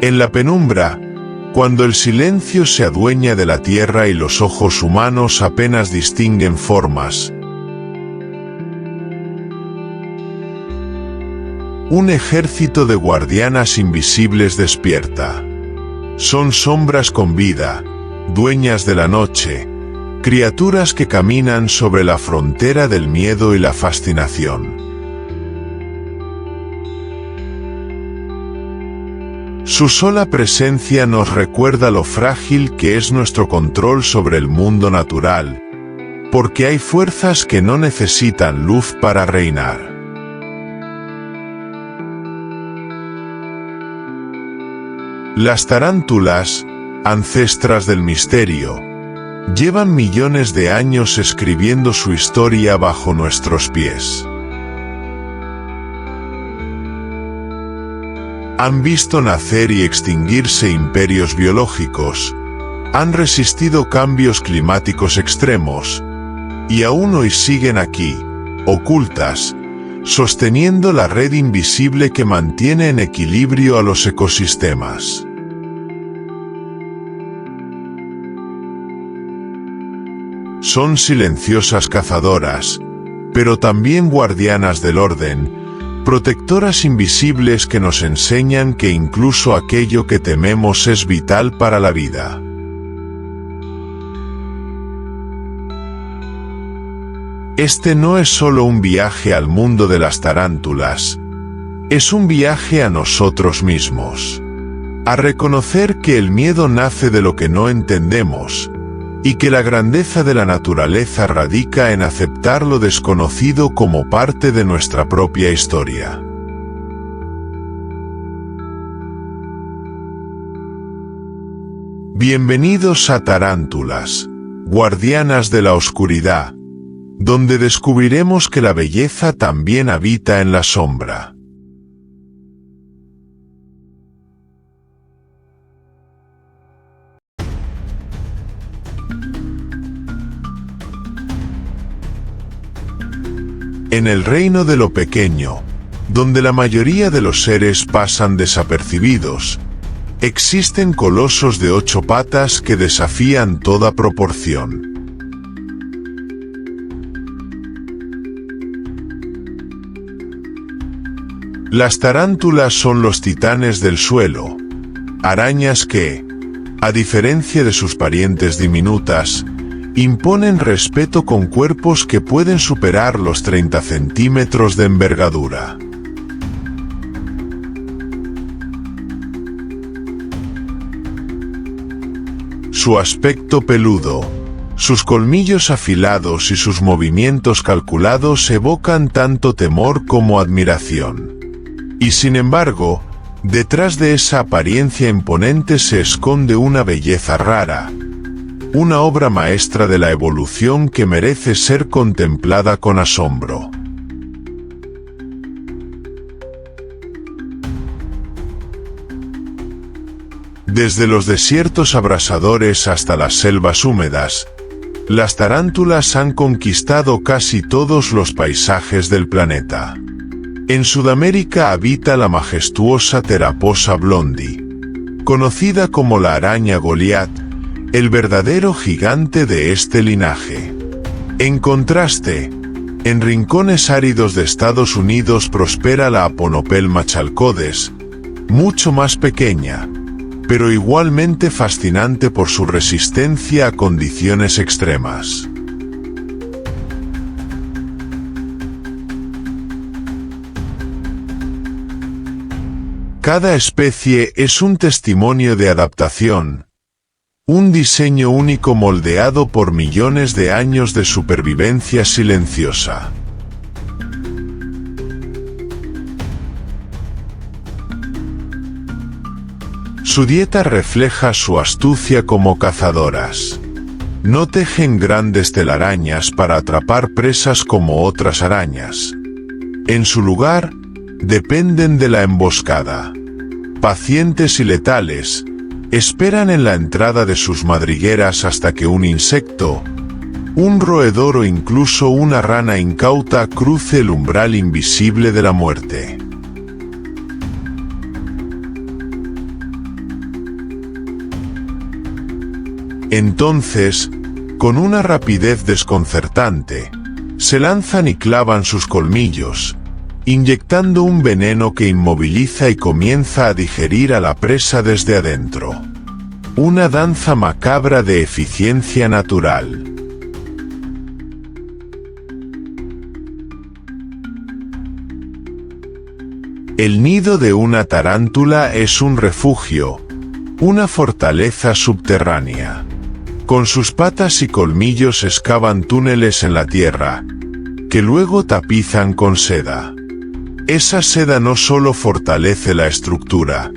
En la penumbra, cuando el silencio se adueña de la tierra y los ojos humanos apenas distinguen formas, un ejército de guardianas invisibles despierta. Son sombras con vida, dueñas de la noche, criaturas que caminan sobre la frontera del miedo y la fascinación. Su sola presencia nos recuerda lo frágil que es nuestro control sobre el mundo natural, porque hay fuerzas que no necesitan luz para reinar. Las tarántulas, ancestras del misterio, llevan millones de años escribiendo su historia bajo nuestros pies. Han visto nacer y extinguirse imperios biológicos, han resistido cambios climáticos extremos, y aún hoy siguen aquí, ocultas, sosteniendo la red invisible que mantiene en equilibrio a los ecosistemas. Son silenciosas cazadoras, pero también guardianas del orden, protectoras invisibles que nos enseñan que incluso aquello que tememos es vital para la vida. Este no es solo un viaje al mundo de las tarántulas, es un viaje a nosotros mismos. A reconocer que el miedo nace de lo que no entendemos, y que la grandeza de la naturaleza radica en aceptar lo desconocido como parte de nuestra propia historia. Bienvenidos a Tarántulas, guardianas de la oscuridad, donde descubriremos que la belleza también habita en la sombra. En el reino de lo pequeño, donde la mayoría de los seres pasan desapercibidos, existen colosos de 8 patas que desafían toda proporción. Las tarántulas son los titanes del suelo, arañas que, a diferencia de sus parientes diminutas, imponen respeto con cuerpos que pueden superar los 30 centímetros de envergadura. Su aspecto peludo, sus colmillos afilados y sus movimientos calculados evocan tanto temor como admiración. Y sin embargo, detrás de esa apariencia imponente se esconde una belleza rara, una obra maestra de la evolución que merece ser contemplada con asombro. Desde los desiertos abrasadores hasta las selvas húmedas, las tarántulas han conquistado casi todos los paisajes del planeta. En Sudamérica habita la majestuosa Teraposa blondi, conocida como la araña Goliat, el verdadero gigante de este linaje. En contraste, en rincones áridos de Estados Unidos prospera la Aponopelma chalcodes, mucho más pequeña, pero igualmente fascinante por su resistencia a condiciones extremas. Cada especie es un testimonio de adaptación, un diseño único moldeado por millones de años de supervivencia silenciosa. Su dieta refleja su astucia como cazadoras. No tejen grandes telarañas para atrapar presas como otras arañas. En su lugar, dependen de la emboscada. Pacientes y letales, esperan en la entrada de sus madrigueras hasta que un insecto, un roedor o incluso una rana incauta cruce el umbral invisible de la muerte. Entonces, con una rapidez desconcertante, se lanzan y clavan sus colmillos, inyectando un veneno que inmoviliza y comienza a digerir a la presa desde adentro. Una danza macabra de eficiencia natural. El nido de una tarántula es un refugio, una fortaleza subterránea. Con sus patas y colmillos excavan túneles en la tierra, que luego tapizan con seda. Esa seda no solo fortalece la estructura,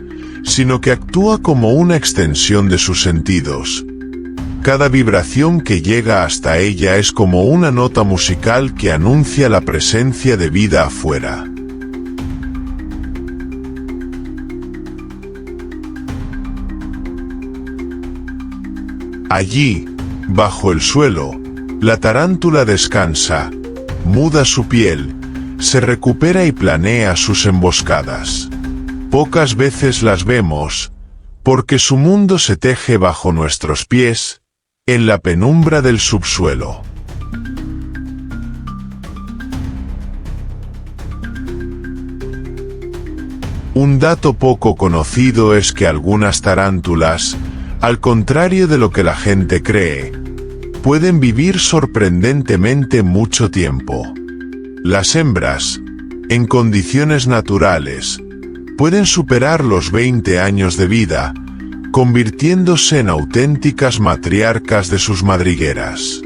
sino que actúa como una extensión de sus sentidos. Cada vibración que llega hasta ella es como una nota musical que anuncia la presencia de vida afuera. Allí, bajo el suelo, la tarántula descansa, muda su piel, se recupera y planea sus emboscadas. Pocas veces las vemos, porque su mundo se teje bajo nuestros pies, en la penumbra del subsuelo. Un dato poco conocido es que algunas tarántulas, al contrario de lo que la gente cree, pueden vivir sorprendentemente mucho tiempo. Las hembras, en condiciones naturales, pueden superar los 20 años de vida, convirtiéndose en auténticas matriarcas de sus madrigueras.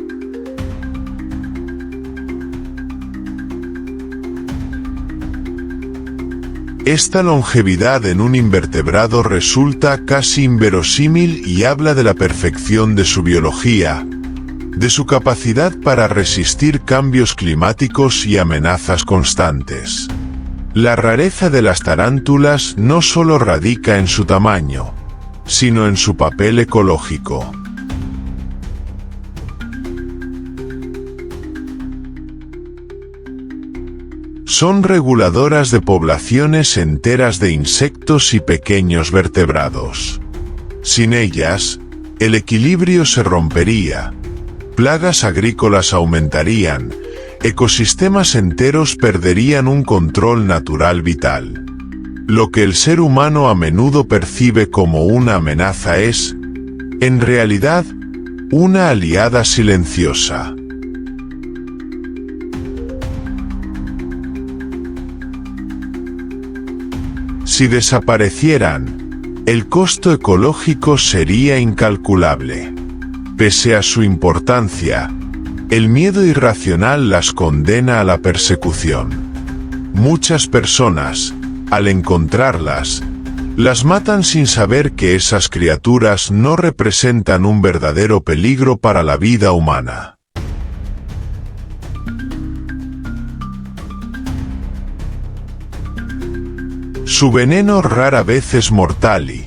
Esta longevidad en un invertebrado resulta casi inverosímil y habla de la perfección de su biología, de su capacidad para resistir cambios climáticos y amenazas constantes. La rareza de las tarántulas no solo radica en su tamaño, sino en su papel ecológico. Son reguladoras de poblaciones enteras de insectos y pequeños vertebrados. Sin ellas, el equilibrio se rompería, plagas agrícolas aumentarían, ecosistemas enteros perderían un control natural vital. Lo que el ser humano a menudo percibe como una amenaza es, en realidad, una aliada silenciosa. Si desaparecieran, el costo ecológico sería incalculable. Pese a su importancia, el miedo irracional las condena a la persecución. Muchas personas, al encontrarlas, las matan sin saber que esas criaturas no representan un verdadero peligro para la vida humana. Su veneno rara vez es mortal y,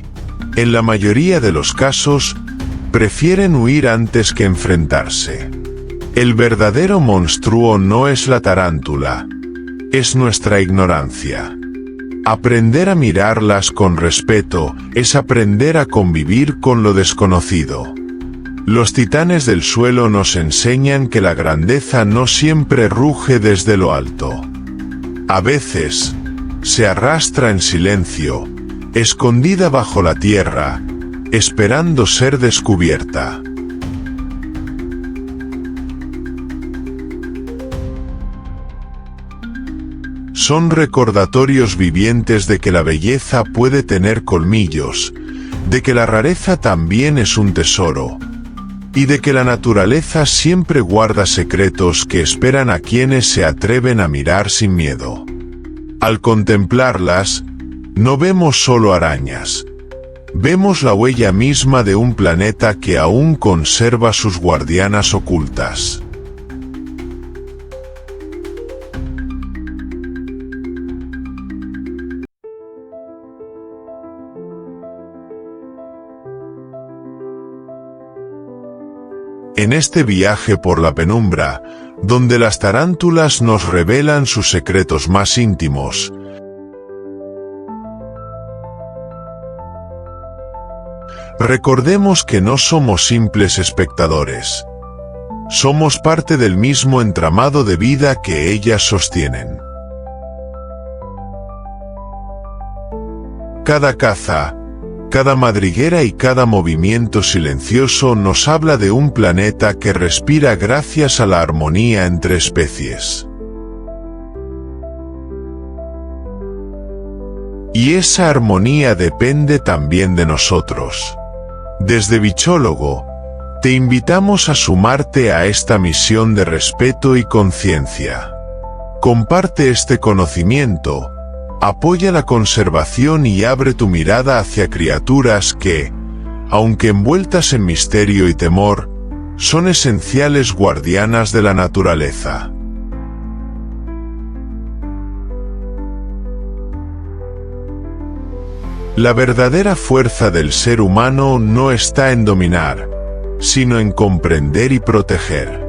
en la mayoría de los casos, prefieren huir antes que enfrentarse. El verdadero monstruo no es la tarántula, es nuestra ignorancia. Aprender a mirarlas con respeto es aprender a convivir con lo desconocido. Los titanes del suelo nos enseñan que la grandeza no siempre ruge desde lo alto. A veces, se arrastra en silencio, escondida bajo la tierra, esperando ser descubierta. Son recordatorios vivientes de que la belleza puede tener colmillos, de que la rareza también es un tesoro, y de que la naturaleza siempre guarda secretos que esperan a quienes se atreven a mirar sin miedo. Al contemplarlas, no vemos solo arañas. Vemos la huella misma de un planeta que aún conserva sus guardianas ocultas. En este viaje por la penumbra, donde las tarántulas nos revelan sus secretos más íntimos, Recordemos que no somos simples espectadores. Somos parte del mismo entramado de vida que ellas sostienen. Cada caza, cada madriguera y cada movimiento silencioso nos habla de un planeta que respira gracias a la armonía entre especies. Y esa armonía depende también de nosotros. Desde Bichólogo, te invitamos a sumarte a esta misión de respeto y conciencia. Comparte este conocimiento, apoya la conservación y abre tu mirada hacia criaturas que, aunque envueltas en misterio y temor, son esenciales guardianas de la naturaleza. La verdadera fuerza del ser humano no está en dominar, sino en comprender y proteger.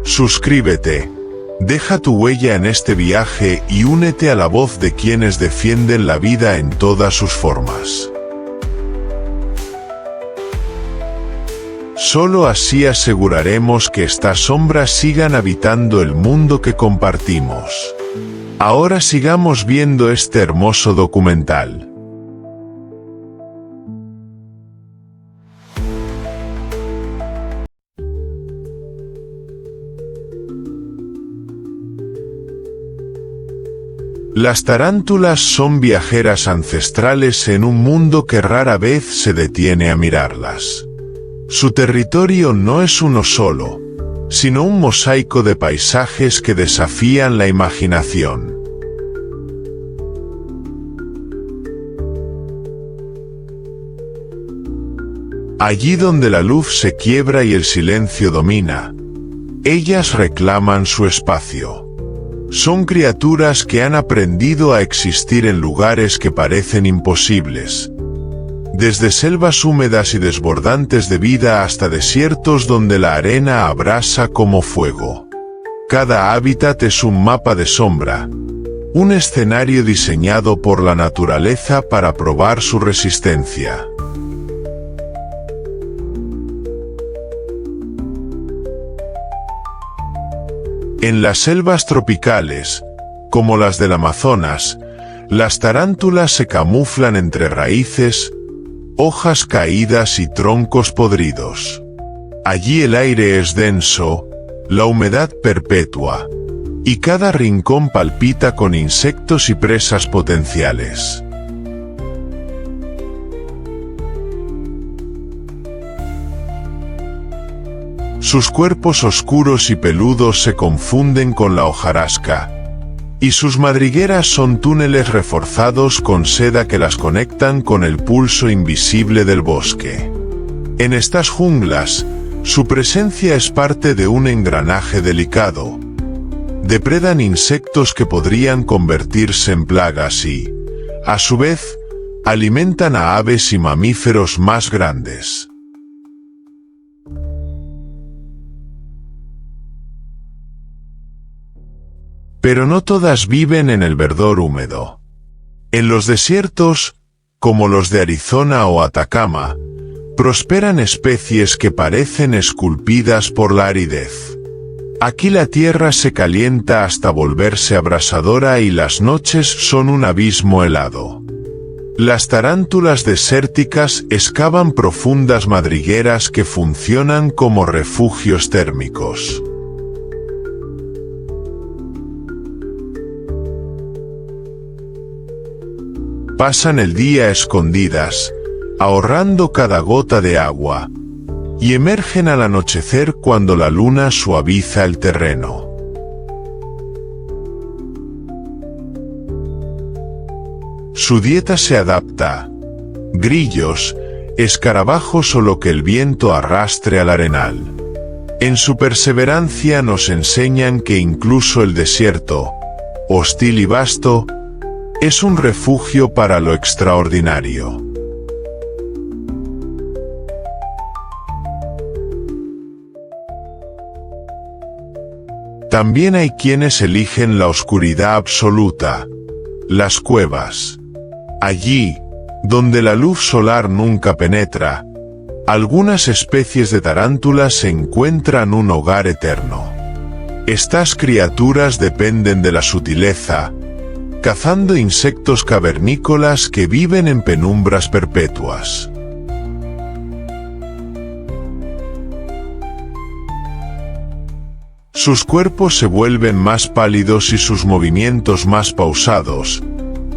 Suscríbete, deja tu huella en este viaje y únete a la voz de quienes defienden la vida en todas sus formas. Solo así aseguraremos que estas sombras sigan habitando el mundo que compartimos. Ahora sigamos viendo este hermoso documental. Las tarántulas son viajeras ancestrales en un mundo que rara vez se detiene a mirarlas. Su territorio no es uno solo, sino un mosaico de paisajes que desafían la imaginación. Allí donde la luz se quiebra y el silencio domina, ellas reclaman su espacio. Son criaturas que han aprendido a existir en lugares que parecen imposibles. Desde selvas húmedas y desbordantes de vida hasta desiertos donde la arena abrasa como fuego. Cada hábitat es un mapa de sombra, un escenario diseñado por la naturaleza para probar su resistencia. En las selvas tropicales, como las del Amazonas, las tarántulas se camuflan entre raíces, hojas caídas y troncos podridos. Allí el aire es denso, la humedad perpetua, y cada rincón palpita con insectos y presas potenciales. Sus cuerpos oscuros y peludos se confunden con la hojarasca, y sus madrigueras son túneles reforzados con seda que las conectan con el pulso invisible del bosque. En estas junglas, su presencia es parte de un engranaje delicado. Depredan insectos que podrían convertirse en plagas y, a su vez, alimentan a aves y mamíferos más grandes. Pero no todas viven en el verdor húmedo. En los desiertos, como los de Arizona o Atacama, prosperan especies que parecen esculpidas por la aridez. Aquí la tierra se calienta hasta volverse abrasadora y las noches son un abismo helado. Las tarántulas desérticas excavan profundas madrigueras que funcionan como refugios térmicos. Pasan el día escondidas, ahorrando cada gota de agua, y emergen al anochecer cuando la luna suaviza el terreno. Su dieta se adapta: grillos, escarabajos o lo que el viento arrastre al arenal. En su perseverancia nos enseñan que incluso el desierto, hostil y vasto, es un refugio para lo extraordinario. También hay quienes eligen la oscuridad absoluta, Las cuevas. Allí, donde la luz solar nunca penetra, algunas especies de tarántulas encuentran un hogar eterno. Estas criaturas dependen de la sutileza, cazando insectos cavernícolas que viven en penumbras perpetuas. Sus cuerpos se vuelven más pálidos y sus movimientos más pausados,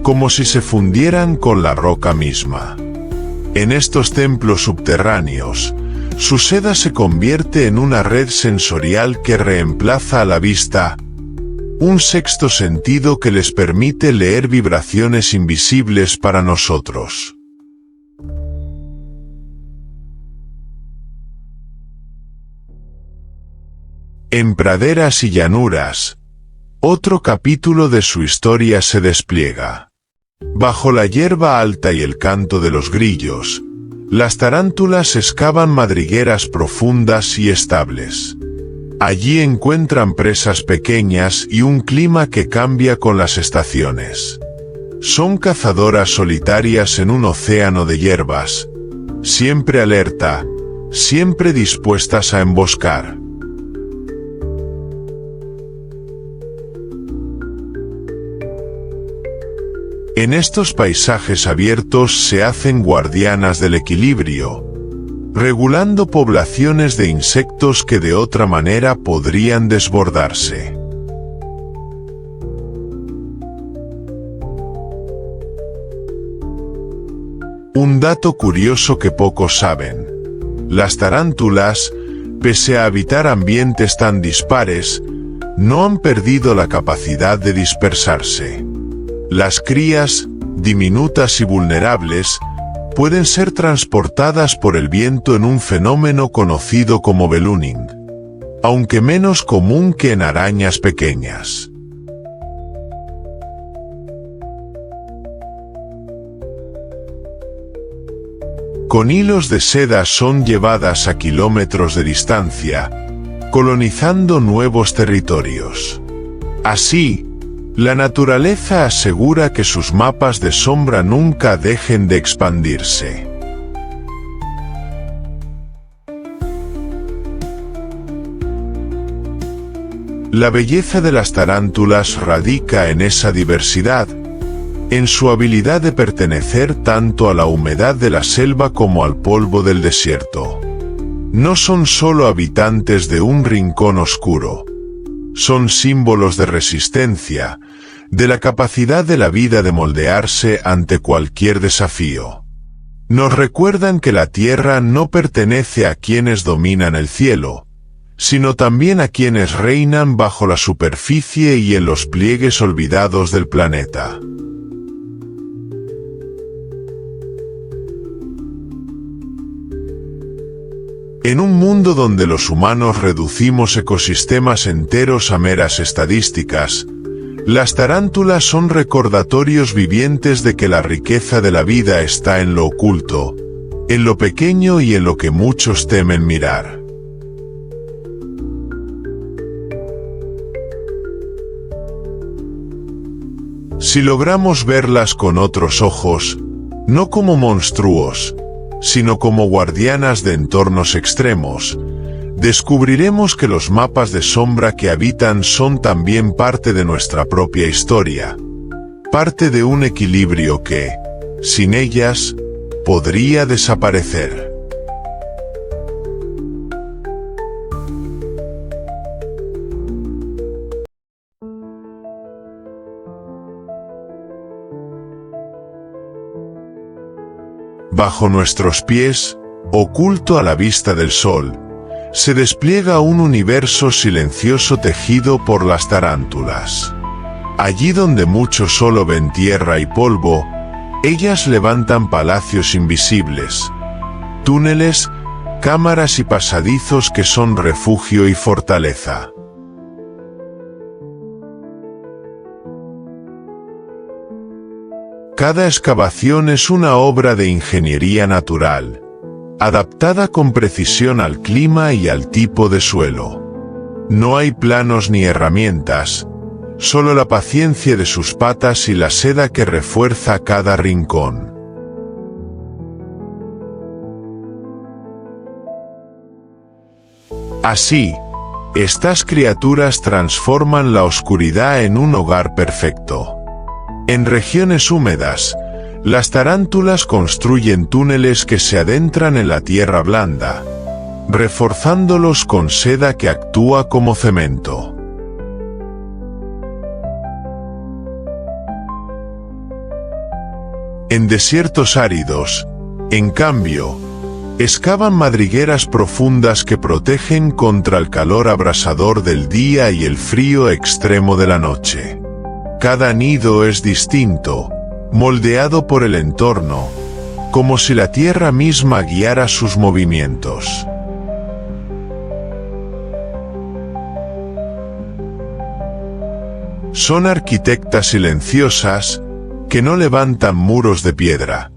como si se fundieran con la roca misma. En estos templos subterráneos, su seda se convierte en una red sensorial que reemplaza a la vista, un sexto sentido que les permite leer vibraciones invisibles para nosotros. En praderas y llanuras, otro capítulo de su historia se despliega. Bajo la hierba alta y el canto de los grillos, las tarántulas excavan madrigueras profundas y estables. Allí encuentran presas pequeñas y un clima que cambia con las estaciones. Son cazadoras solitarias en un océano de hierbas, siempre alerta, siempre dispuestas a emboscar. En estos paisajes abiertos se hacen guardianas del equilibrio, regulando poblaciones de insectos que de otra manera podrían desbordarse. Un dato curioso que pocos saben: las tarántulas, pese a habitar ambientes tan dispares, no han perdido la capacidad de dispersarse. Las crías, diminutas y vulnerables, pueden ser transportadas por el viento en un fenómeno conocido como ballooning, aunque menos común que en arañas pequeñas. Con hilos de seda son llevadas a kilómetros de distancia, colonizando nuevos territorios. Así, la naturaleza asegura que sus mapas de sombra nunca dejen de expandirse. La belleza de las tarántulas radica en esa diversidad, en su habilidad de pertenecer tanto a la humedad de la selva como al polvo del desierto. No son solo habitantes de un rincón oscuro. Son símbolos de resistencia, de la capacidad de la vida de moldearse ante cualquier desafío. Nos recuerdan que la tierra no pertenece a quienes dominan el cielo, sino también a quienes reinan bajo la superficie y en los pliegues olvidados del planeta. En un mundo donde los humanos reducimos ecosistemas enteros a meras estadísticas, las tarántulas son recordatorios vivientes de que la riqueza de la vida está en lo oculto, en lo pequeño y en lo que muchos temen mirar. Si logramos verlas con otros ojos, no como monstruos, sino como guardianas de entornos extremos, descubriremos que los mapas de sombra que habitan son también parte de nuestra propia historia, parte de un equilibrio que, sin ellas, podría desaparecer. Bajo nuestros pies, oculto a la vista del sol, se despliega un universo silencioso tejido por las tarántulas. Allí donde muchos solo ven tierra y polvo, ellas levantan palacios invisibles, túneles, cámaras y pasadizos que son refugio y fortaleza. Cada excavación es una obra de ingeniería natural, adaptada con precisión al clima y al tipo de suelo. No hay planos ni herramientas, solo la paciencia de sus patas y la seda que refuerza cada rincón. Así, estas criaturas transforman la oscuridad en un hogar perfecto. En regiones húmedas, las tarántulas construyen túneles que se adentran en la tierra blanda, reforzándolos con seda que actúa como cemento. En desiertos áridos, en cambio, excavan madrigueras profundas que protegen contra el calor abrasador del día y el frío extremo de la noche. Cada nido es distinto, moldeado por el entorno, como si la tierra misma guiara sus movimientos. Son arquitectas silenciosas, que no levantan muros de piedra,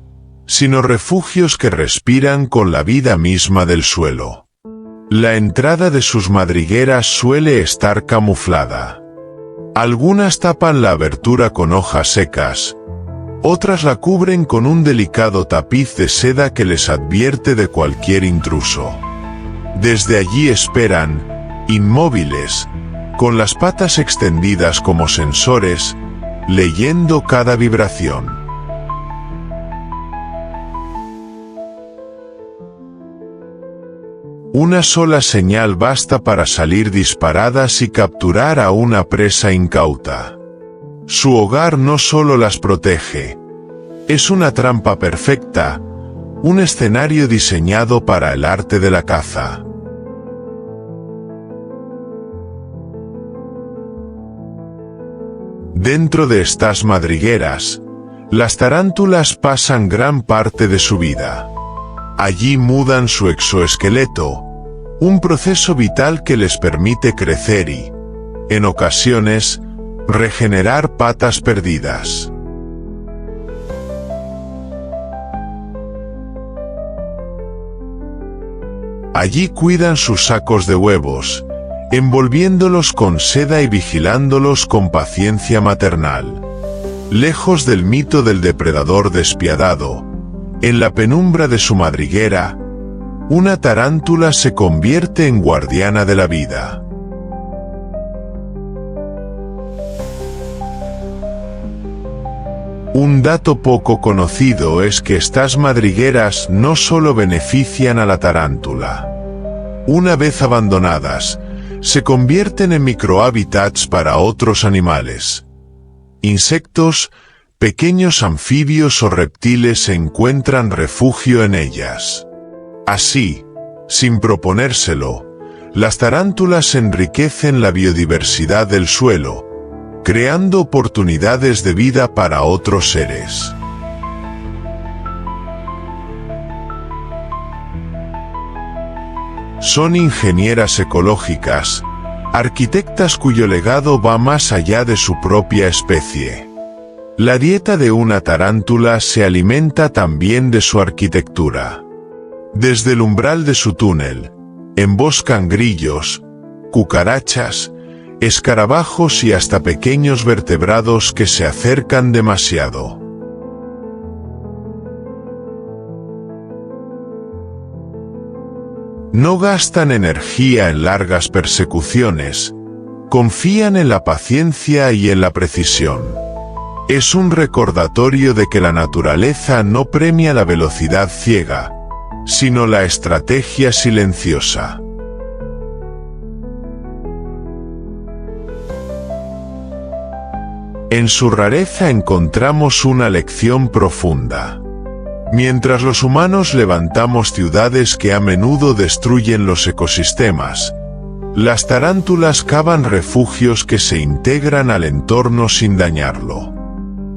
sino refugios que respiran con la vida misma del suelo. La entrada de sus madrigueras suele estar camuflada. Algunas tapan la abertura con hojas secas, otras la cubren con un delicado tapiz de seda que les advierte de cualquier intruso. Desde allí esperan, inmóviles, con las patas extendidas como sensores, leyendo cada vibración. Una sola señal basta para salir disparadas y capturar a una presa incauta. Su hogar no solo las protege, es una trampa perfecta, un escenario diseñado para el arte de la caza. Dentro de estas madrigueras, las tarántulas pasan gran parte de su vida. Allí mudan su exoesqueleto, un proceso vital que les permite crecer y, en ocasiones, regenerar patas perdidas. Allí cuidan sus sacos de huevos, envolviéndolos con seda y vigilándolos con paciencia maternal. Lejos del mito del depredador despiadado, en la penumbra de su madriguera, una tarántula se convierte en guardiana de la vida. Un dato poco conocido es que estas madrigueras no solo benefician a la tarántula. Una vez abandonadas, se convierten en microhábitats para otros animales. Insectos, pequeños anfibios o reptiles encuentran refugio en ellas. Así, sin proponérselo, las tarántulas enriquecen la biodiversidad del suelo, creando oportunidades de vida para otros seres. Son ingenieras ecológicas, arquitectas cuyo legado va más allá de su propia especie. La dieta de una tarántula se alimenta también de su arquitectura. Desde el umbral de su túnel, emboscan grillos, cucarachas, escarabajos y hasta pequeños vertebrados que se acercan demasiado. No gastan energía en largas persecuciones, confían en la paciencia y en la precisión. Es un recordatorio de que la naturaleza no premia la velocidad ciega, sino la estrategia silenciosa. En su rareza encontramos una lección profunda. Mientras los humanos levantamos ciudades que a menudo destruyen los ecosistemas, las tarántulas cavan refugios que se integran al entorno sin dañarlo.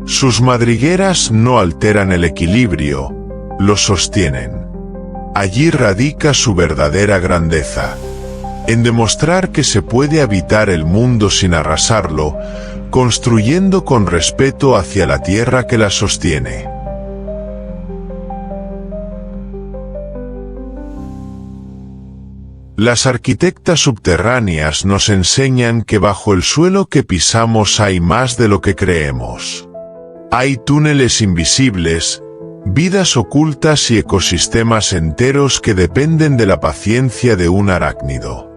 Sus madrigueras no alteran el equilibrio, lo sostienen. Allí radica su verdadera grandeza, en demostrar que se puede habitar el mundo sin arrasarlo, construyendo con respeto hacia la tierra que la sostiene. Las arquitectas subterráneas nos enseñan que bajo el suelo que pisamos hay más de lo que creemos. Hay túneles invisibles, vidas ocultas y ecosistemas enteros que dependen de la paciencia de un arácnido.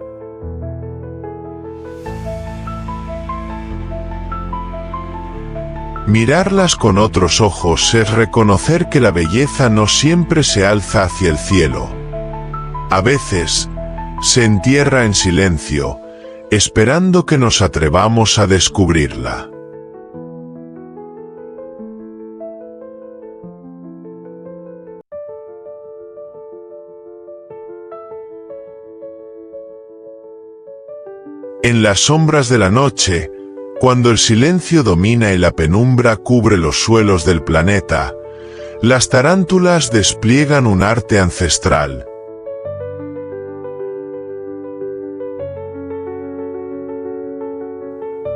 Mirarlas con otros ojos es reconocer que la belleza no siempre se alza hacia el cielo. A veces, se entierra en silencio, esperando que nos atrevamos a descubrirla. En las sombras de la noche, cuando el silencio domina y la penumbra cubre los suelos del planeta, las tarántulas despliegan un arte ancestral.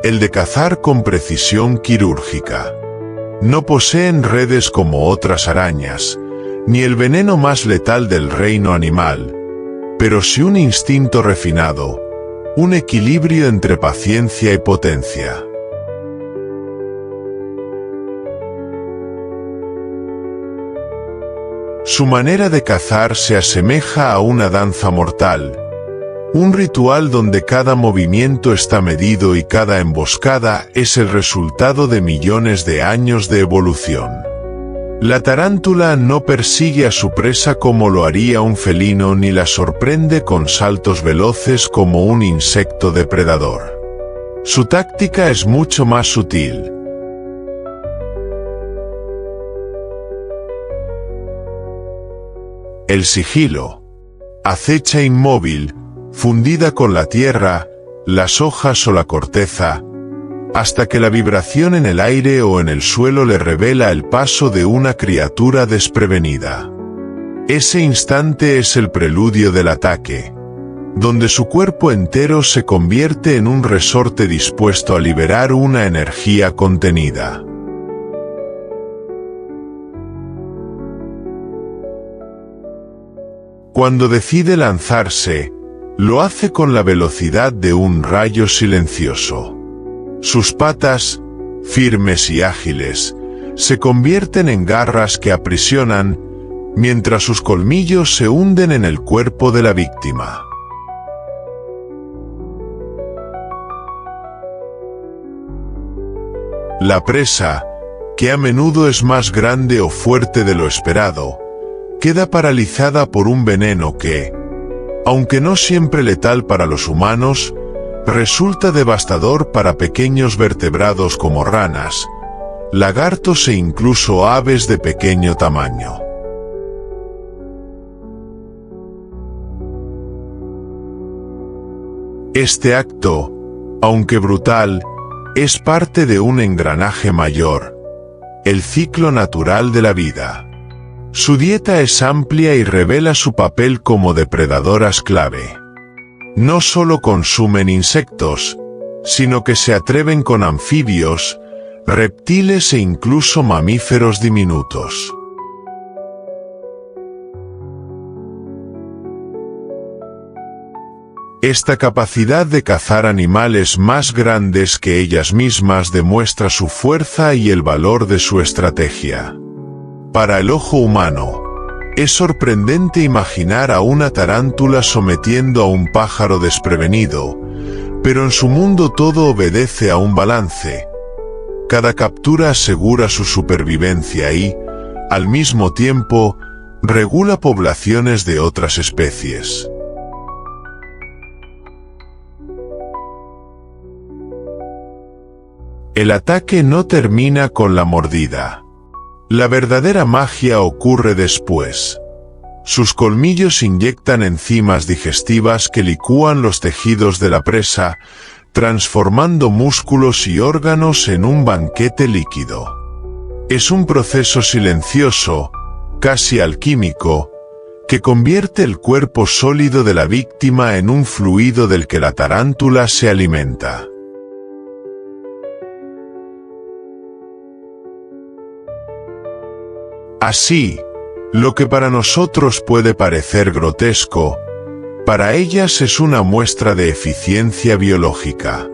El de cazar con precisión quirúrgica. No poseen redes como otras arañas, ni el veneno más letal del reino animal, pero sí un instinto refinado, un equilibrio entre paciencia y potencia. Su manera de cazar se asemeja a una danza mortal, un ritual donde cada movimiento está medido y cada emboscada es el resultado de millones de años de evolución. La tarántula no persigue a su presa como lo haría un felino ni la sorprende con saltos veloces como un insecto depredador. Su táctica es mucho más sutil. El sigilo. Acecha inmóvil, fundida con la tierra, las hojas o la corteza, hasta que la vibración en el aire o en el suelo le revela el paso de una criatura desprevenida. Ese instante es el preludio del ataque, donde su cuerpo entero se convierte en un resorte dispuesto a liberar una energía contenida. Cuando decide lanzarse, lo hace con la velocidad de un rayo silencioso. Sus patas, firmes y ágiles, se convierten en garras que aprisionan, mientras sus colmillos se hunden en el cuerpo de la víctima. La presa, que a menudo es más grande o fuerte de lo esperado, queda paralizada por un veneno que, aunque no siempre letal para los humanos, resulta devastador para pequeños vertebrados como ranas, lagartos e incluso aves de pequeño tamaño. Este acto, aunque brutal, es parte de un engranaje mayor, el ciclo natural de la vida. Su dieta es amplia y revela su papel como depredadoras clave. No solo consumen insectos, sino que se atreven con anfibios, reptiles e incluso mamíferos diminutos. Esta capacidad de cazar animales más grandes que ellas mismas demuestra su fuerza y el valor de su estrategia. Para el ojo humano, es sorprendente imaginar a una tarántula sometiendo a un pájaro desprevenido, pero en su mundo todo obedece a un balance. Cada captura asegura su supervivencia y, al mismo tiempo, regula poblaciones de otras especies. El ataque no termina con la mordida. La verdadera magia ocurre después. Sus colmillos inyectan enzimas digestivas que licúan los tejidos de la presa, transformando músculos y órganos en un banquete líquido. Es un proceso silencioso, casi alquímico, que convierte el cuerpo sólido de la víctima en un fluido del que la tarántula se alimenta. Así, lo que para nosotros puede parecer grotesco, Para ellas es una muestra de eficiencia biológica.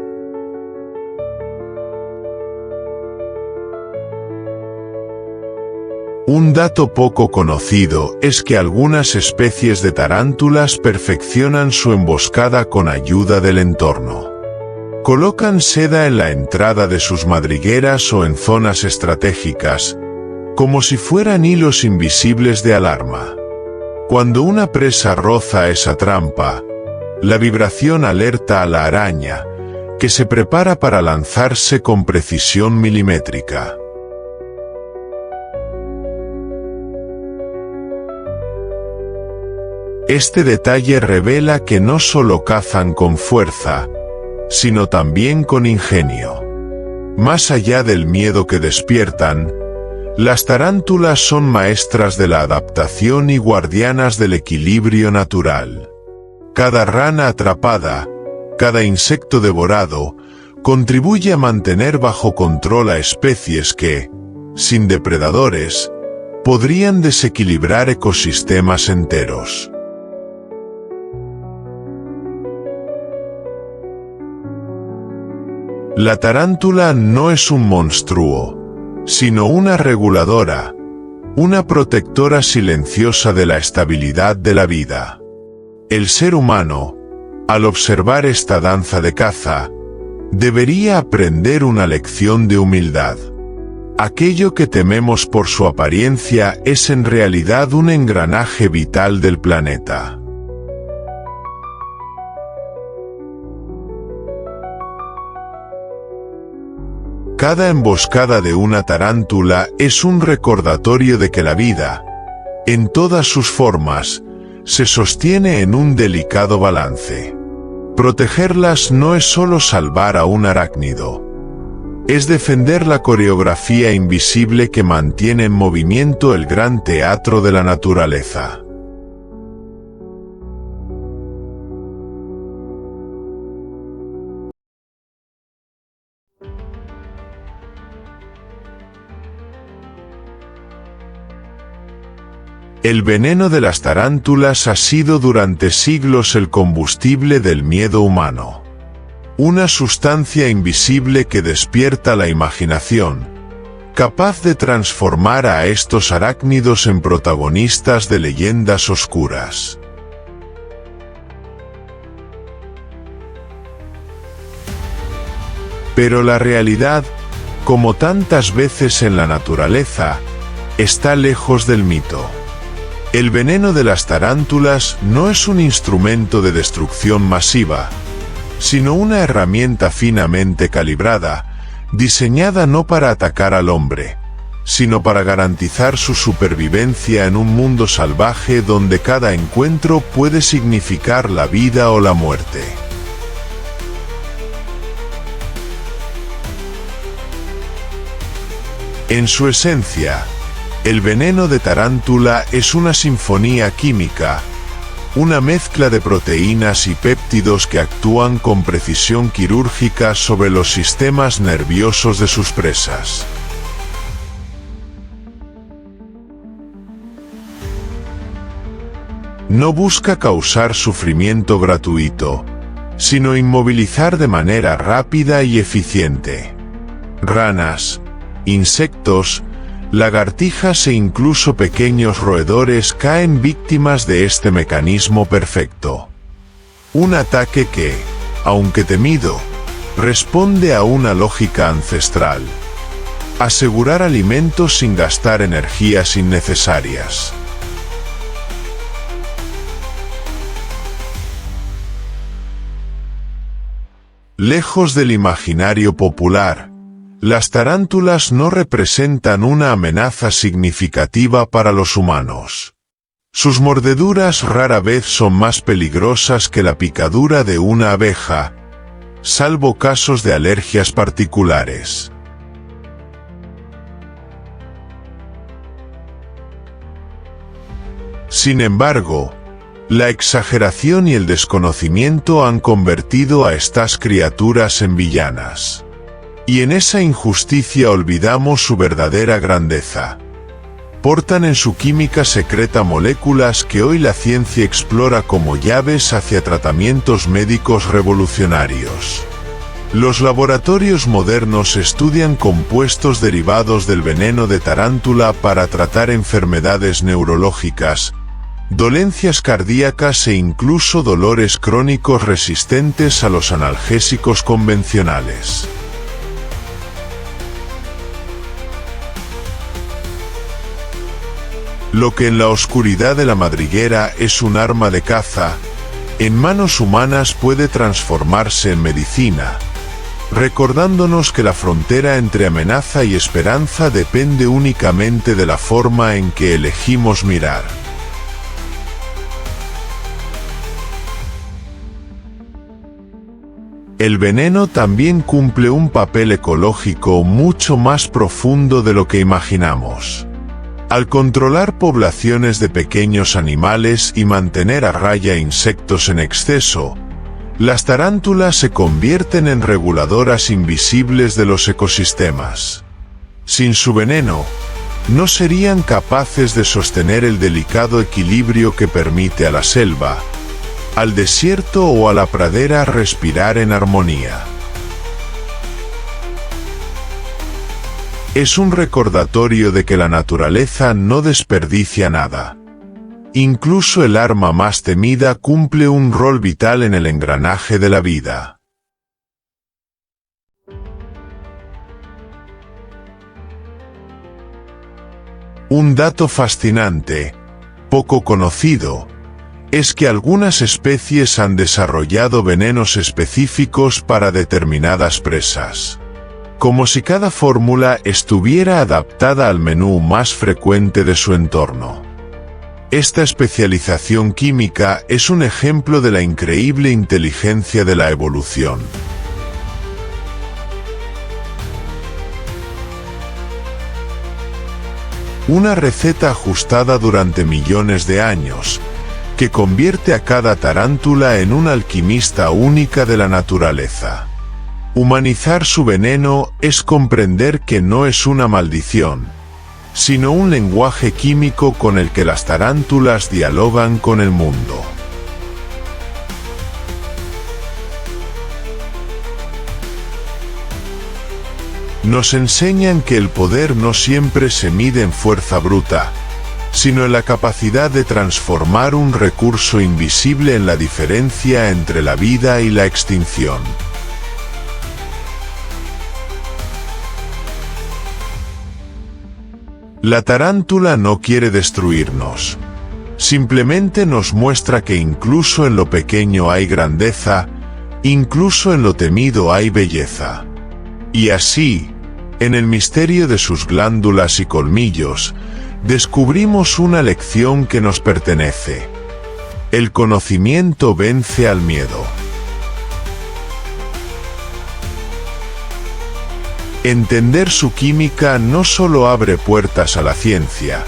Un dato poco conocido es que algunas especies de tarántulas perfeccionan su emboscada con ayuda del entorno. Colocan seda en la entrada de sus madrigueras o en zonas estratégicas, como si fueran hilos invisibles de alarma. Cuando una presa roza esa trampa, la vibración alerta a la araña, que se prepara para lanzarse con precisión milimétrica. Este detalle revela que no solo cazan con fuerza, sino también con ingenio. Más allá del miedo que despiertan, las tarántulas son maestras de la adaptación y guardianas del equilibrio natural. Cada rana atrapada, cada insecto devorado, contribuye a mantener bajo control a especies que, sin depredadores, podrían desequilibrar ecosistemas enteros. La tarántula no es un monstruo, sino una reguladora, una protectora silenciosa de la estabilidad de la vida. El ser humano, al observar esta danza de caza, debería aprender una lección de humildad. Aquello que tememos por su apariencia es en realidad un engranaje vital del planeta. Cada emboscada de una tarántula es un recordatorio de que la vida, en todas sus formas, se sostiene en un delicado balance. Protegerlas no es solo salvar a un arácnido, es defender la coreografía invisible que mantiene en movimiento el gran teatro de la naturaleza. El veneno de las tarántulas ha sido durante siglos el combustible del miedo humano. Una sustancia invisible que despierta la imaginación, capaz de transformar a estos arácnidos en protagonistas de leyendas oscuras. Pero la realidad, como tantas veces en la naturaleza, está lejos del mito. El veneno de las tarántulas no es un instrumento de destrucción masiva, sino una herramienta finamente calibrada, diseñada no para atacar al hombre, sino para garantizar su supervivencia en un mundo salvaje donde cada encuentro puede significar la vida o la muerte. En su esencia, el veneno de tarántula es una sinfonía química, una mezcla de proteínas y péptidos que actúan con precisión quirúrgica sobre los sistemas nerviosos de sus presas. No busca causar sufrimiento gratuito, sino inmovilizar de manera rápida y eficiente. Ranas, insectos, lagartijas e incluso pequeños roedores caen víctimas de este mecanismo perfecto. Un ataque que, aunque temido, responde a una lógica ancestral: asegurar alimentos sin gastar energías innecesarias. Lejos del imaginario popular, las tarántulas no representan una amenaza significativa para los humanos. Sus mordeduras rara vez son más peligrosas que la picadura de una abeja, salvo casos de alergias particulares. Sin embargo, la exageración y el desconocimiento han convertido a estas criaturas en villanas. Y en esa injusticia olvidamos su verdadera grandeza. Portan en su química secreta moléculas que hoy la ciencia explora como llaves hacia tratamientos médicos revolucionarios. Los laboratorios modernos estudian compuestos derivados del veneno de tarántula para tratar enfermedades neurológicas, dolencias cardíacas e incluso dolores crónicos resistentes a los analgésicos convencionales. Lo que en la oscuridad de la madriguera es un arma de caza, en manos humanas puede transformarse en medicina, recordándonos que la frontera entre amenaza y esperanza depende únicamente de la forma en que elegimos mirar. El veneno también cumple un papel ecológico mucho más profundo de lo que imaginamos. Al controlar poblaciones de pequeños animales y mantener a raya insectos en exceso, las tarántulas se convierten en reguladoras invisibles de los ecosistemas. Sin su veneno, no serían capaces de sostener el delicado equilibrio que permite a la selva, al desierto o a la pradera respirar en armonía. Es un recordatorio de que la naturaleza no desperdicia nada. Incluso el arma más temida cumple un rol vital en el engranaje de la vida. Un dato fascinante, poco conocido, es que algunas especies han desarrollado venenos específicos para determinadas presas. Como si cada fórmula estuviera adaptada al menú más frecuente de su entorno. Esta especialización química es un ejemplo de la increíble inteligencia de la evolución. Una receta ajustada durante millones de años, que convierte a cada tarántula en una alquimista única de la naturaleza. Humanizar su veneno es comprender que no es una maldición, sino un lenguaje químico con el que las tarántulas dialogan con el mundo. Nos enseñan que el poder no siempre se mide en fuerza bruta, sino en la capacidad de transformar un recurso invisible en la diferencia entre la vida y la extinción. La tarántula no quiere destruirnos. Simplemente nos muestra que incluso en lo pequeño hay grandeza, incluso en lo temido hay belleza. Y así, en el misterio de sus glándulas y colmillos, descubrimos una lección que nos pertenece. El conocimiento vence al miedo. Entender su química no solo abre puertas a la ciencia,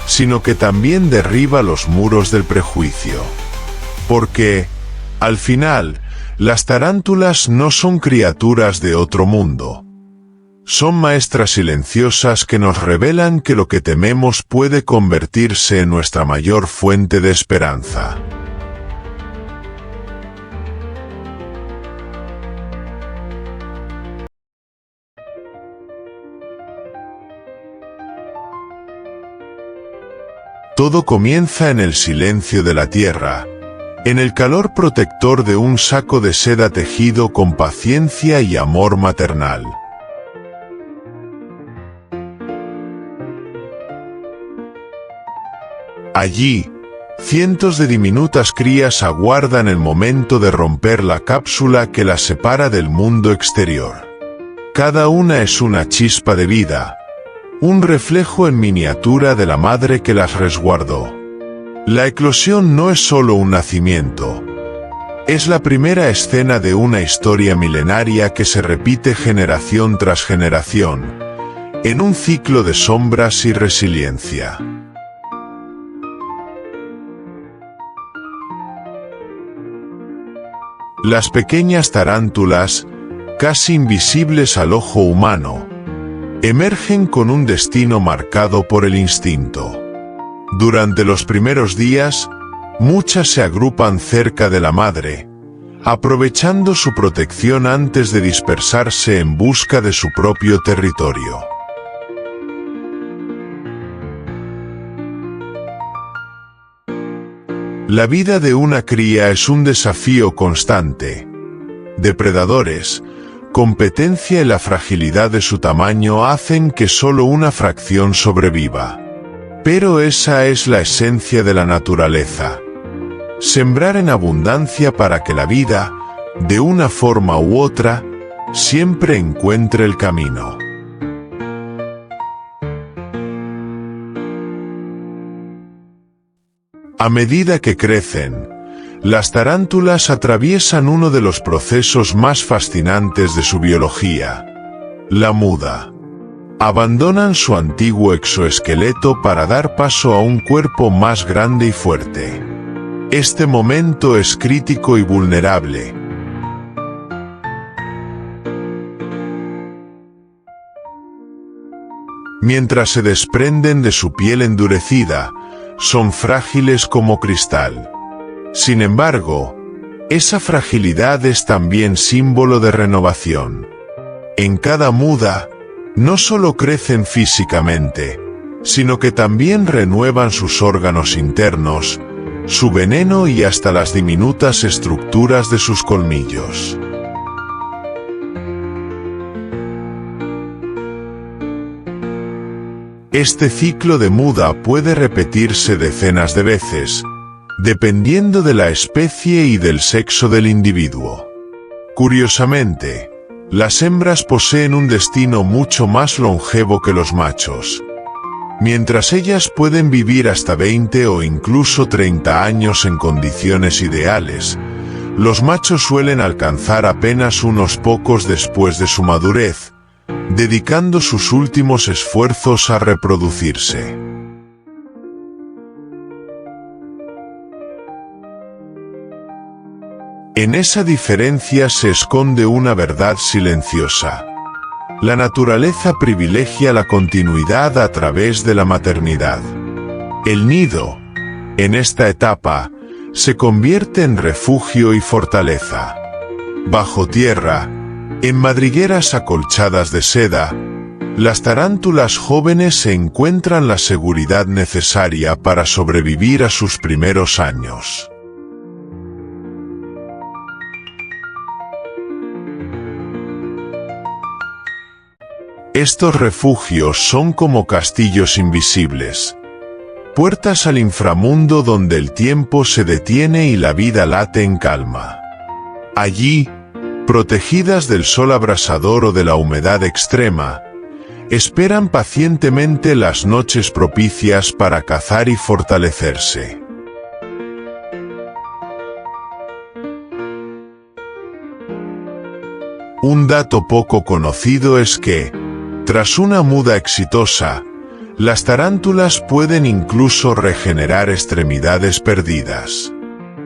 sino que también derriba los muros del prejuicio. Porque, al final, las tarántulas no son criaturas de otro mundo. Son maestras silenciosas que nos revelan que lo que tememos puede convertirse en nuestra mayor fuente de esperanza. Todo comienza en el silencio de la tierra, en el calor protector de un saco de seda tejido con paciencia y amor maternal. Allí, cientos de diminutas crías aguardan el momento de romper la cápsula que las separa del mundo exterior. Cada una es una chispa de vida, un reflejo en miniatura de la madre que las resguardó. La eclosión no es solo un nacimiento. Es la primera escena de una historia milenaria que se repite generación tras generación, en un ciclo de sombras y resiliencia. Las pequeñas tarántulas, casi invisibles al ojo humano, Emergen con un destino marcado por el instinto. Durante los primeros días, muchas se agrupan cerca de la madre, aprovechando su protección antes de dispersarse en busca de su propio territorio. La vida de una cría es un desafío constante. Depredadores, competencia y la fragilidad de su tamaño hacen que solo una fracción sobreviva. Pero esa es la esencia de la naturaleza. Sembrar en abundancia para que la vida, de una forma u otra, siempre encuentre el camino. A medida que crecen, las tarántulas atraviesan uno de los procesos más fascinantes de su biología, la muda. Abandonan su antiguo exoesqueleto para dar paso a un cuerpo más grande y fuerte. Este momento es crítico y vulnerable. Mientras se desprenden de su piel endurecida, son frágiles como cristal. Sin embargo, esa fragilidad es también símbolo de renovación. En cada muda, no solo crecen físicamente, sino que también renuevan sus órganos internos, su veneno y hasta las diminutas estructuras de sus colmillos. Este ciclo de muda puede repetirse decenas de veces, dependiendo de la especie y del sexo del individuo. Curiosamente, las hembras poseen un destino mucho más longevo que los machos. Mientras ellas pueden vivir hasta 20 o incluso 30 años en condiciones ideales, los machos suelen alcanzar apenas unos pocos después de su madurez, dedicando sus últimos esfuerzos a reproducirse. En esa diferencia se esconde una verdad silenciosa. La naturaleza privilegia la continuidad a través de la maternidad. El nido, en esta etapa, se convierte en refugio y fortaleza. Bajo tierra, en madrigueras acolchadas de seda, las tarántulas jóvenes encuentran la seguridad necesaria para sobrevivir a sus primeros años. Estos refugios son como castillos invisibles, puertas al inframundo donde el tiempo se detiene y la vida late en calma. Allí, protegidas del sol abrasador o de la humedad extrema, esperan pacientemente las noches propicias para cazar y fortalecerse. Un dato poco conocido es que, tras una muda exitosa, las tarántulas pueden incluso regenerar extremidades perdidas.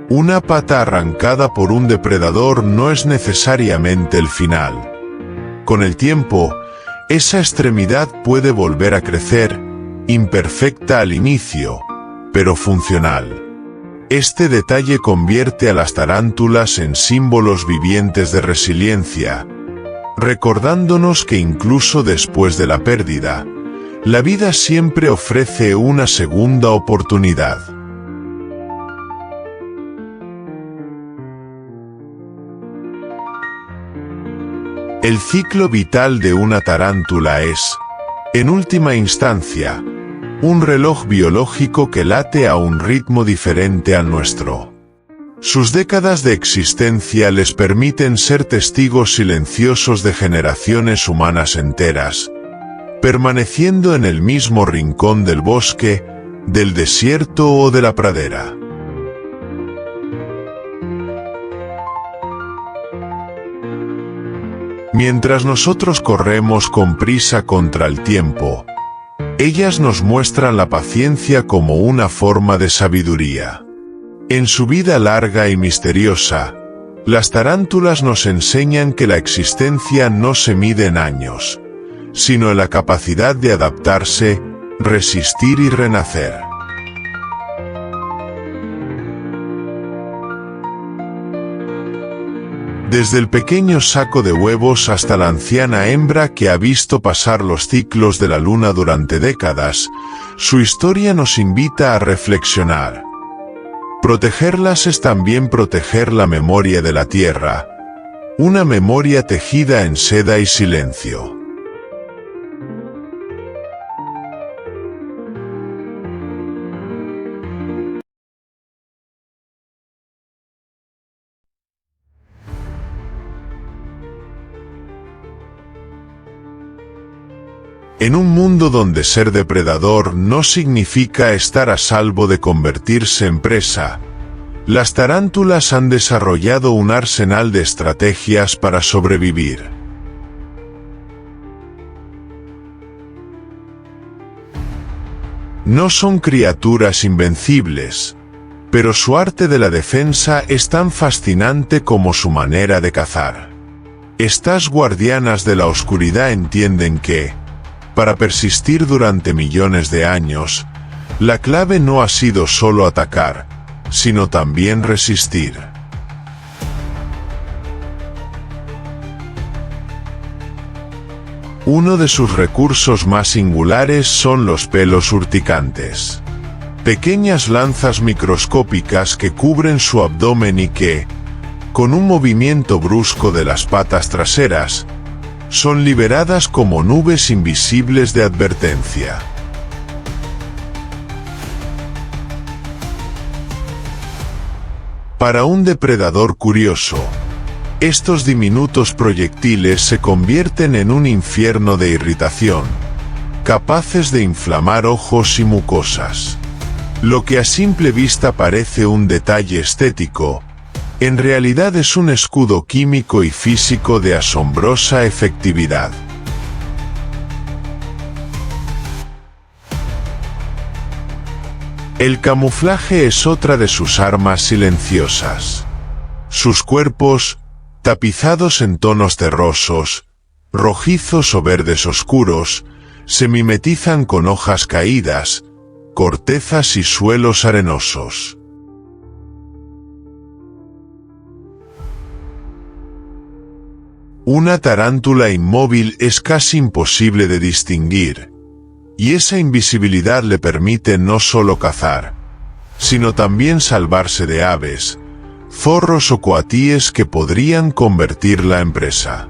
Una pata arrancada por un depredador no es necesariamente el final. Con el tiempo, esa extremidad puede volver a crecer, imperfecta al inicio, pero funcional. Este detalle convierte a las tarántulas en símbolos vivientes de resiliencia, recordándonos que incluso después de la pérdida, la vida siempre ofrece una segunda oportunidad. El ciclo vital de una tarántula es, en última instancia, un reloj biológico que late a un ritmo diferente al nuestro. Sus décadas de existencia les permiten ser testigos silenciosos de generaciones humanas enteras, permaneciendo en el mismo rincón del bosque, del desierto o de la pradera. Mientras nosotros corremos con prisa contra el tiempo, ellas nos muestran la paciencia como una forma de sabiduría. En su vida larga y misteriosa, las tarántulas nos enseñan que la existencia no se mide en años, sino en la capacidad de adaptarse, resistir y renacer. Desde el pequeño saco de huevos hasta la anciana hembra que ha visto pasar los ciclos de la luna durante décadas, su historia nos invita a reflexionar. Protegerlas es también proteger la memoria de la tierra, una memoria tejida en seda y silencio. En un mundo donde ser depredador no significa estar a salvo de convertirse en presa, las tarántulas han desarrollado un arsenal de estrategias para sobrevivir. No son criaturas invencibles, pero su arte de la defensa es tan fascinante como su manera de cazar. Estas guardianas de la oscuridad entienden que, para persistir durante millones de años, la clave no ha sido solo atacar, sino también resistir. Uno de sus recursos más singulares son los pelos urticantes. Pequeñas lanzas microscópicas que cubren su abdomen y que, con un movimiento brusco de las patas traseras, son liberadas como nubes invisibles de advertencia. Para un depredador curioso, estos diminutos proyectiles se convierten en un infierno de irritación, capaces de inflamar ojos y mucosas. Lo que a simple vista parece un detalle estético, en realidad es un escudo químico y físico de asombrosa efectividad. El camuflaje es otra de sus armas silenciosas. Sus cuerpos, tapizados en tonos terrosos, rojizos o verdes oscuros, se mimetizan con hojas caídas, cortezas y suelos arenosos. Una tarántula inmóvil es casi imposible de distinguir, y esa invisibilidad le permite no solo cazar, sino también salvarse de aves, zorros o coatíes que podrían convertirla en presa.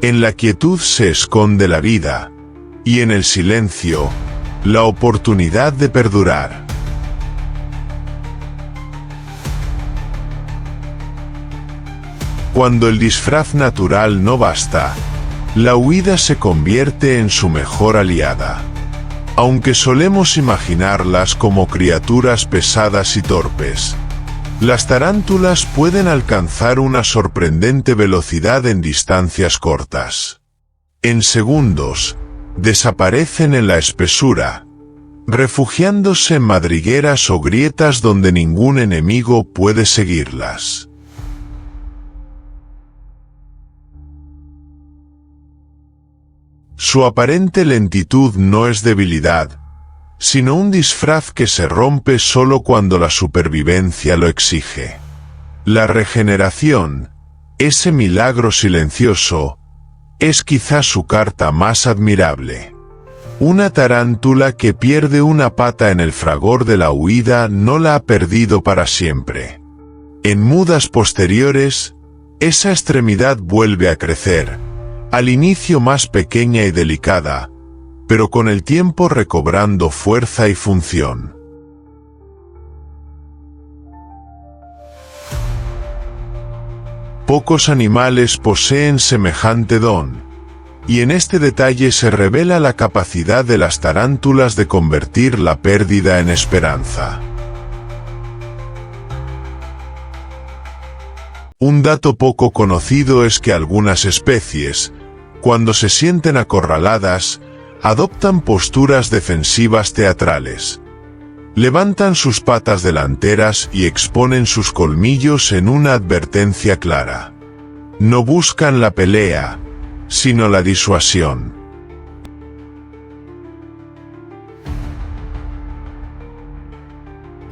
En la quietud se esconde la vida, y en el silencio, la oportunidad de perdurar. Cuando el disfraz natural no basta, la huida se convierte en su mejor aliada. Aunque solemos imaginarlas como criaturas pesadas y torpes, las tarántulas pueden alcanzar una sorprendente velocidad en distancias cortas. En segundos, desaparecen en la espesura, refugiándose en madrigueras o grietas donde ningún enemigo puede seguirlas. Su aparente lentitud no es debilidad, sino un disfraz que se rompe solo cuando la supervivencia lo exige. La regeneración, ese milagro silencioso, es quizá su carta más admirable. Una tarántula que pierde una pata en el fragor de la huida no la ha perdido para siempre. En mudas posteriores, esa extremidad vuelve a crecer, al inicio más pequeña y delicada, pero con el tiempo recobrando fuerza y función. Pocos animales poseen semejante don, y en este detalle se revela la capacidad de las tarántulas de convertir la pérdida en esperanza. Un dato poco conocido es que algunas especies, cuando se sienten acorraladas, adoptan posturas defensivas teatrales. Levantan sus patas delanteras y exponen sus colmillos en una advertencia clara. No buscan la pelea, sino la disuasión.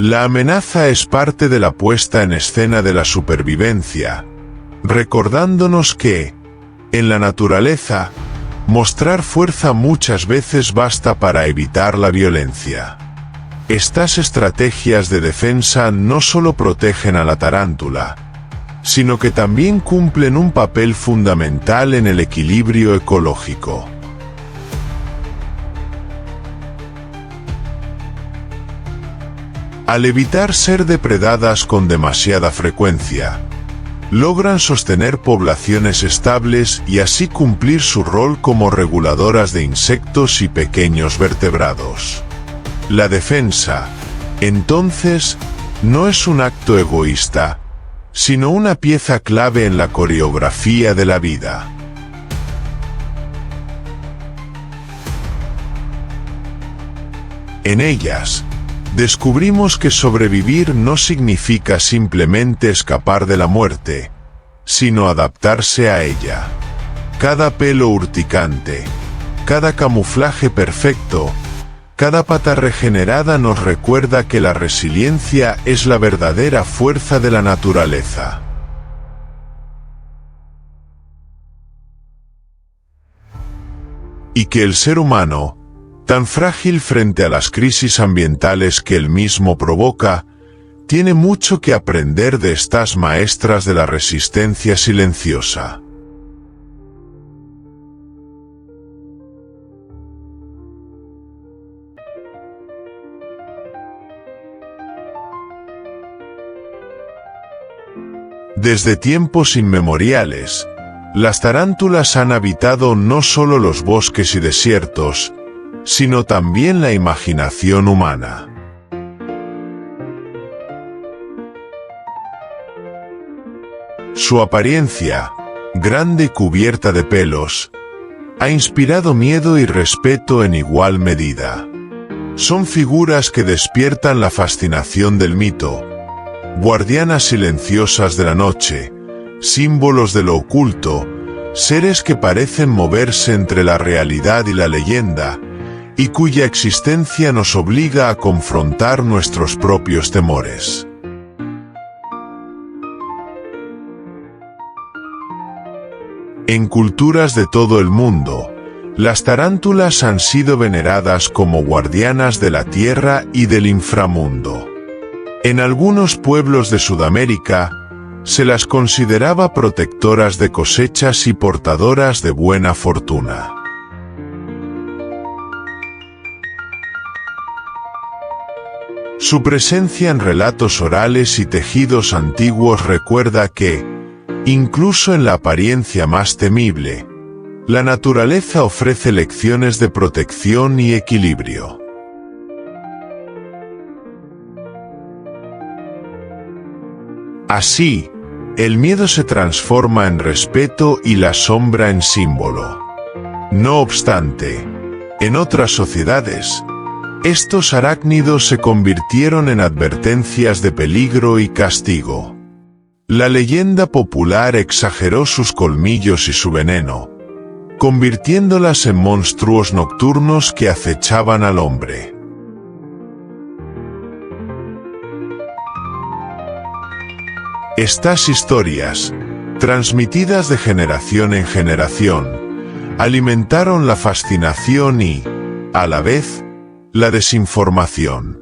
La amenaza es parte de la puesta en escena de la supervivencia, recordándonos que, en la naturaleza, mostrar fuerza muchas veces basta para evitar la violencia. Estas estrategias de defensa no solo protegen a la tarántula, sino que también cumplen un papel fundamental en el equilibrio ecológico. Al evitar ser depredadas con demasiada frecuencia, logran sostener poblaciones estables y así cumplir su rol como reguladoras de insectos y pequeños vertebrados. La defensa, entonces, no es un acto egoísta, sino una pieza clave en la coreografía de la vida. En ellas, descubrimos que sobrevivir no significa simplemente escapar de la muerte, sino adaptarse a ella. Cada pelo urticante, cada camuflaje perfecto, cada pata regenerada nos recuerda que la resiliencia es la verdadera fuerza de la naturaleza. Y que el ser humano, tan frágil frente a las crisis ambientales que él mismo provoca, tiene mucho que aprender de estas maestras de la resistencia silenciosa. Desde tiempos inmemoriales, las tarántulas han habitado no solo los bosques y desiertos, sino también la imaginación humana. Su apariencia, grande y cubierta de pelos, ha inspirado miedo y respeto en igual medida. Son figuras que despiertan la fascinación del mito, guardianas silenciosas de la noche, símbolos de lo oculto, seres que parecen moverse entre la realidad y la leyenda, y cuya existencia nos obliga a confrontar nuestros propios temores. En culturas de todo el mundo, las tarántulas han sido veneradas como guardianas de la tierra y del inframundo. En algunos pueblos de Sudamérica, se las consideraba protectoras de cosechas y portadoras de buena fortuna. Su presencia en relatos orales y tejidos antiguos recuerda que, incluso en la apariencia más temible, la naturaleza ofrece lecciones de protección y equilibrio. Así, el miedo se transforma en respeto y la sombra en símbolo. No obstante, en otras sociedades, estos arácnidos se convirtieron en advertencias de peligro y castigo. La leyenda popular exageró sus colmillos y su veneno, convirtiéndolas en monstruos nocturnos que acechaban al hombre. Estas historias, transmitidas de generación en generación, alimentaron la fascinación y, a la vez, la desinformación.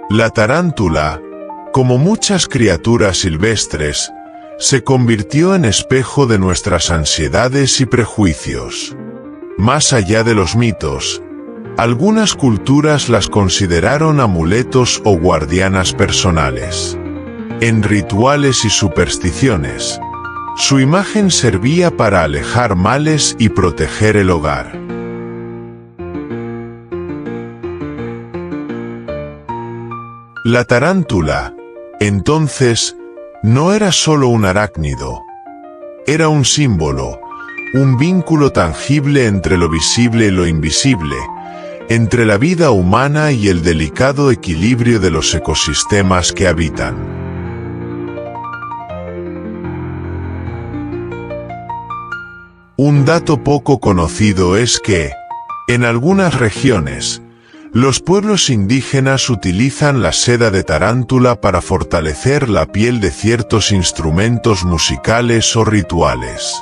La tarántula, como muchas criaturas silvestres, se convirtió en espejo de nuestras ansiedades y prejuicios. Más allá de los mitos, algunas culturas las consideraron amuletos o guardianas personales. En rituales y supersticiones, su imagen servía para alejar males y proteger el hogar. La tarántula, entonces, no era solo un arácnido. Era un símbolo, un vínculo tangible entre lo visible y lo invisible, entre la vida humana y el delicado equilibrio de los ecosistemas que habitan. Un dato poco conocido es que, En algunas regiones, los pueblos indígenas utilizan la seda de tarántula para fortalecer la piel de ciertos instrumentos musicales o rituales.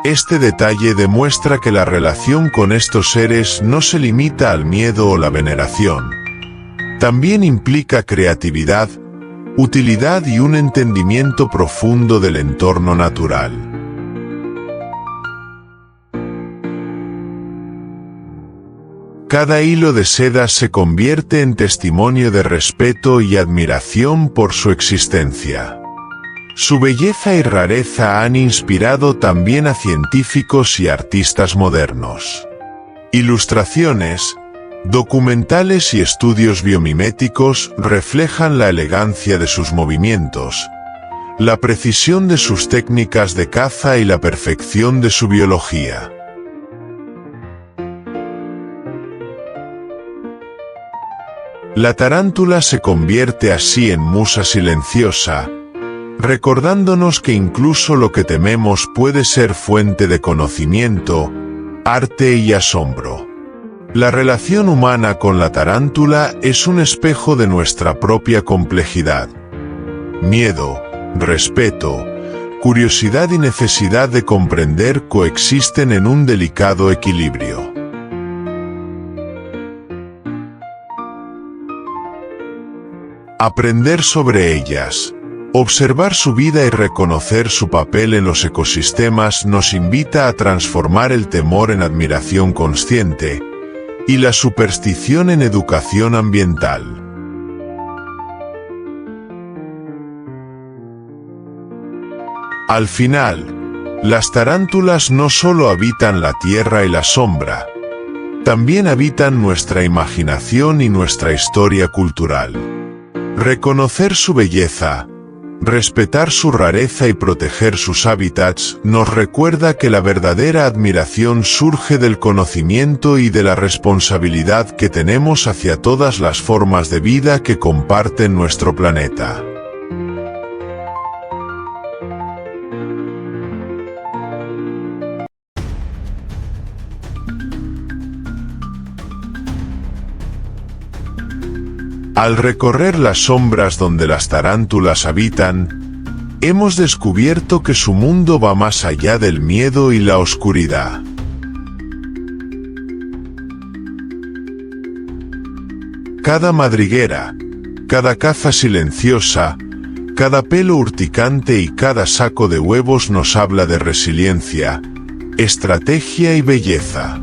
Este detalle demuestra que la relación con estos seres no se limita al miedo o la veneración. También implica creatividad, utilidad y un entendimiento profundo del entorno natural. Cada hilo de seda se convierte en testimonio de respeto y admiración por su existencia. Su belleza y rareza han inspirado también a científicos y artistas modernos. Ilustraciones, documentales y estudios biomiméticos reflejan la elegancia de sus movimientos, la precisión de sus técnicas de caza y la perfección de su biología. La tarántula se convierte así en musa silenciosa, recordándonos que incluso lo que tememos puede ser fuente de conocimiento, arte y asombro. La relación humana con la tarántula es un espejo de nuestra propia complejidad. Miedo, respeto, curiosidad y necesidad de comprender coexisten en un delicado equilibrio. Aprender sobre ellas, observar su vida y reconocer su papel en los ecosistemas nos invita a transformar el temor en admiración consciente y la superstición en educación ambiental. Al final, las tarántulas no solo habitan la tierra y la sombra, también habitan nuestra imaginación y nuestra historia cultural. Reconocer su belleza, respetar su rareza y proteger sus hábitats nos recuerda que la verdadera admiración surge del conocimiento y de la responsabilidad que tenemos hacia todas las formas de vida que comparten nuestro planeta. Al recorrer las sombras donde las tarántulas habitan, hemos descubierto que su mundo va más allá del miedo y la oscuridad. Cada madriguera, cada caza silenciosa, cada pelo urticante y cada saco de huevos nos habla de resiliencia, estrategia y belleza.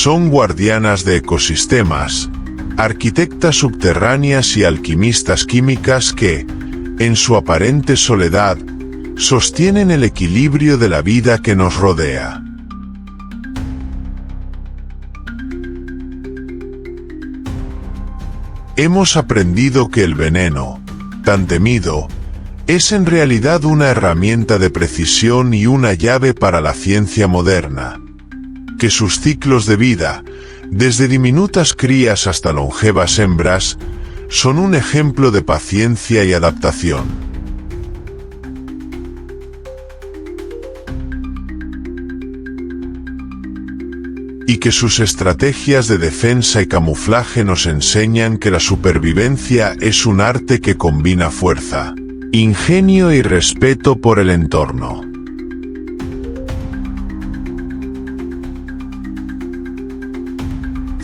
Son guardianas de ecosistemas, arquitectas subterráneas y alquimistas químicas que, en su aparente soledad, sostienen el equilibrio de la vida que nos rodea. Hemos aprendido que el veneno, tan temido, es en realidad una herramienta de precisión y una llave para la ciencia moderna. Que sus ciclos de vida, desde diminutas crías hasta longevas hembras, son un ejemplo de paciencia y adaptación. Y que sus estrategias de defensa y camuflaje nos enseñan que la supervivencia es un arte que combina fuerza, ingenio y respeto por el entorno.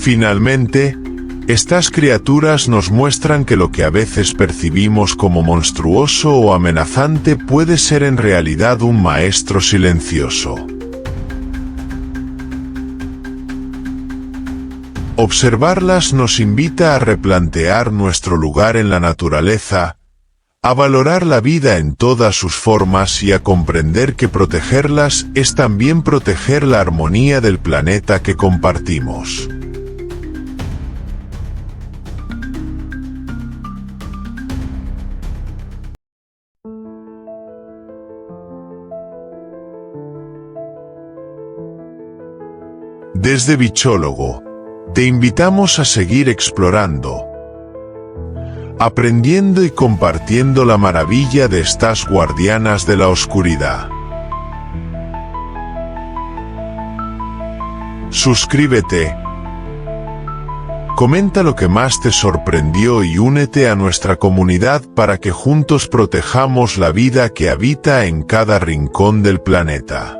Finalmente, estas criaturas nos muestran que lo que a veces percibimos como monstruoso o amenazante puede ser en realidad un maestro silencioso. Observarlas nos invita a replantear nuestro lugar en la naturaleza, a valorar la vida en todas sus formas y a comprender que protegerlas es también proteger la armonía del planeta que compartimos. Desde Bichólogo, te invitamos a seguir explorando, aprendiendo y compartiendo la maravilla de estas guardianas de la oscuridad. Suscríbete. Comenta lo que más te sorprendió y únete a nuestra comunidad para que juntos protejamos la vida que habita en cada rincón del planeta.